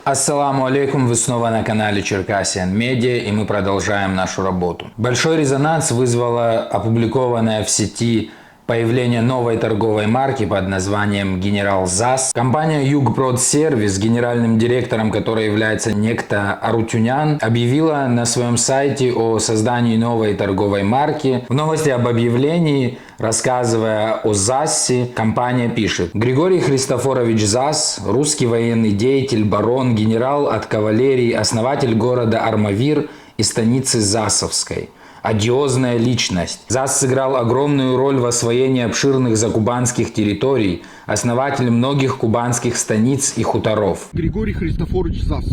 Ассаламу алейкум, вы снова на канале Черкасиан Медиа, и мы продолжаем нашу работу. Большой резонанс вызвало опубликованное в сети появление новой торговой марки под названием Генерал ЗАС. Компания Югпродсервис, генеральным директором которой является некто Арутюнян, объявила на своем сайте о создании новой торговой марки. В новости об объявлении, рассказывая о ЗАСе, компания пишет: Григорий Христофорович ЗАС, русский военный деятель, барон, генерал от кавалерии, основатель города Армавир и станицы Засовской. Одиозная личность. ЗАС сыграл огромную роль в освоении обширных закубанских территорий, основатель многих кубанских станиц и хуторов. Григорий Христофорович ЗАС.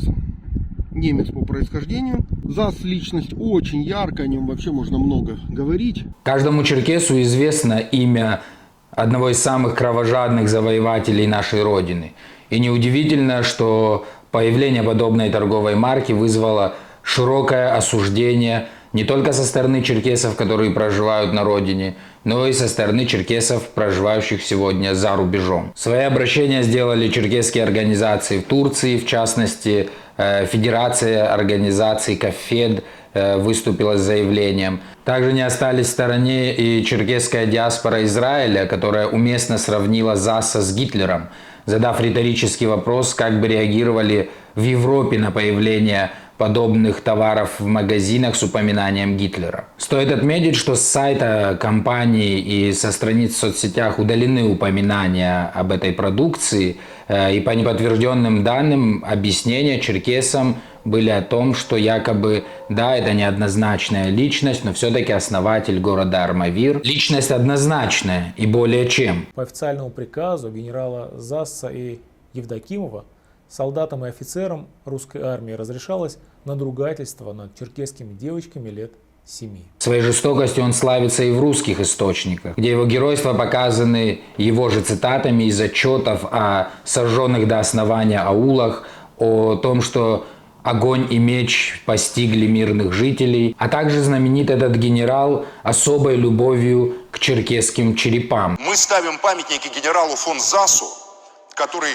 Немец по происхождению. ЗАС личность очень яркая, о нем вообще можно много говорить. Каждому черкесу известно имя одного из самых кровожадных завоевателей нашей Родины. И неудивительно, что появление подобной торговой марки вызвало широкое осуждение не только со стороны черкесов, которые проживают на родине, но и со стороны черкесов, проживающих сегодня за рубежом. Свои обращения сделали черкесские организации в Турции, в частности, Федерация организаций КАФЕД выступила с заявлением. Также не остались в стороне и черкесская диаспора Израиля, которая уместно сравнила ЗАСа с Гитлером, задав риторический вопрос, как бы реагировали в Европе на появление подобных товаров в магазинах с упоминанием Гитлера. Стоит отметить, что с сайта компании и со страниц в соцсетях удалены упоминания об этой продукции, и по неподтвержденным данным объяснения черкесам были о том, что якобы, да, это неоднозначная личность, но все-таки основатель города Армавир. Личность однозначная и более чем. По официальному приказу генерала ЗАСа и Евдокимова солдатам и офицерам русской армии разрешалось надругательство над черкесскими девочками лет 7. Своей жестокостью он славится и в русских источниках, где его геройства показаны его же цитатами из отчетов о сожженных до основания аулах, о том, что огонь и меч постигли мирных жителей, а также знаменит этот генерал особой любовью к черкесским черепам. Мы ставим памятники генералу фон ЗАСу, который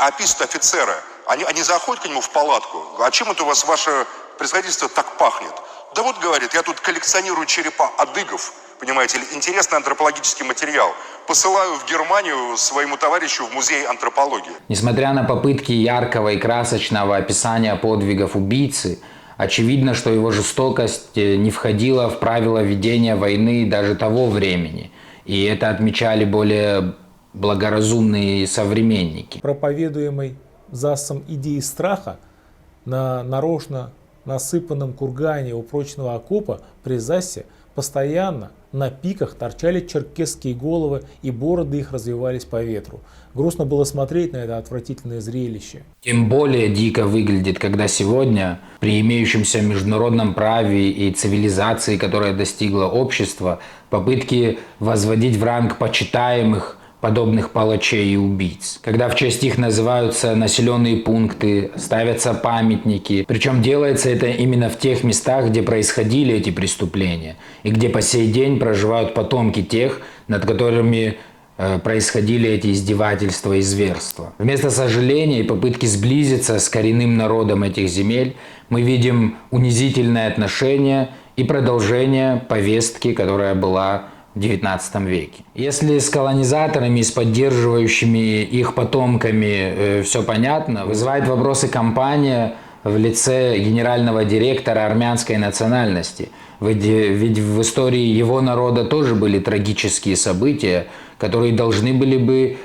описывает офицера. Они заходят к нему в палатку. А чем это у вас, ваше происходительство, так пахнет? Да вот, говорит, я тут коллекционирую черепа адыгов, понимаете, интересный антропологический материал. Посылаю в Германию своему товарищу в музей антропологии. Несмотря на попытки яркого и красочного описания подвигов убийцы, очевидно, что его жестокость не входила в правила ведения войны даже того времени. И это отмечали более благоразумные современники. Проповедуемой ЗАСом идеи страха на нарочно насыпанном кургане у прочного окопа при ЗАСе постоянно на пиках торчали черкесские головы, и бороды их развивались по ветру. Грустно было смотреть на это отвратительное зрелище. Тем более дико выглядит, когда сегодня при имеющемся международном праве и цивилизации, которая достигла общества, попытки возводить в ранг почитаемых подобных палачей и убийц. Когда в честь их называются населенные пункты, ставятся памятники. Причем делается это именно в тех местах, где происходили эти преступления. И где по сей день проживают потомки тех, над которыми происходили эти издевательства и зверства. Вместо сожаления и попытки сблизиться с коренным народом этих земель, мы видим унизительное отношение и продолжение повестки, которая была в XIX веке. Если с колонизаторами и с поддерживающими их потомками все понятно, вызывает вопросы компания в лице генерального директора армянской национальности. Ведь в истории его народа тоже были трагические события, которые должны были бы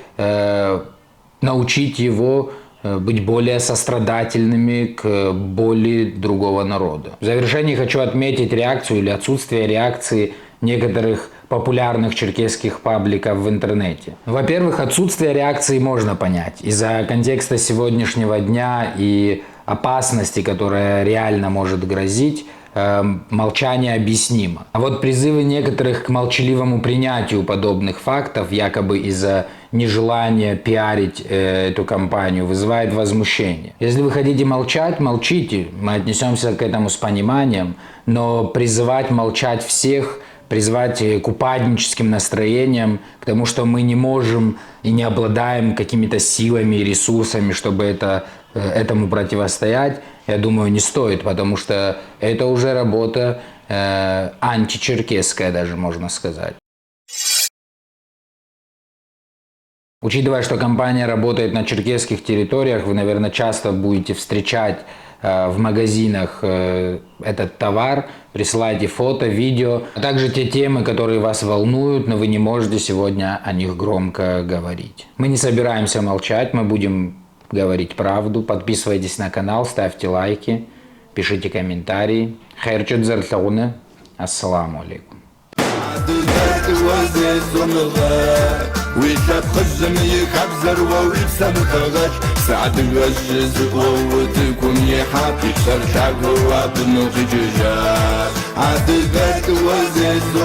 научить его быть более сострадательными к боли другого народа. В завершении хочу отметить реакцию или отсутствие реакции некоторых популярных черкесских пабликов в интернете. Во-первых, отсутствие реакции можно понять из-за контекста сегодняшнего дня и опасности, которая реально может грозить. Молчание объяснимо. А вот призывы некоторых к молчаливому принятию подобных фактов, якобы из-за нежелания пиарить эту кампанию, вызывает возмущение. Если вы хотите молчать, молчите. Мы отнесемся к этому с пониманием, но призывать молчать всех, призвать к упадническим настроениям, к тому, что мы не можем и не обладаем какими-то силами и ресурсами, чтобы это этому противостоять, я думаю, не стоит, потому что это уже работа античеркесская, даже можно сказать. Учитывая, что компания работает на черкесских территориях, вы, наверное, часто будете встречать в магазинах этот товар, присылайте фото, видео, а также те темы, которые вас волнуют, но вы не можете сегодня о них громко говорить. Мы не собираемся молчать, мы будем говорить правду. Подписывайтесь на канал, ставьте лайки, пишите комментарии. Хайрчут зарлауны. Ассаламу алейкум. ويتقدم يكبزر ويبسم خغش سعد الوجز قوتكم يحاب يكسر تعقوا بنو خججات عاد قد وزيز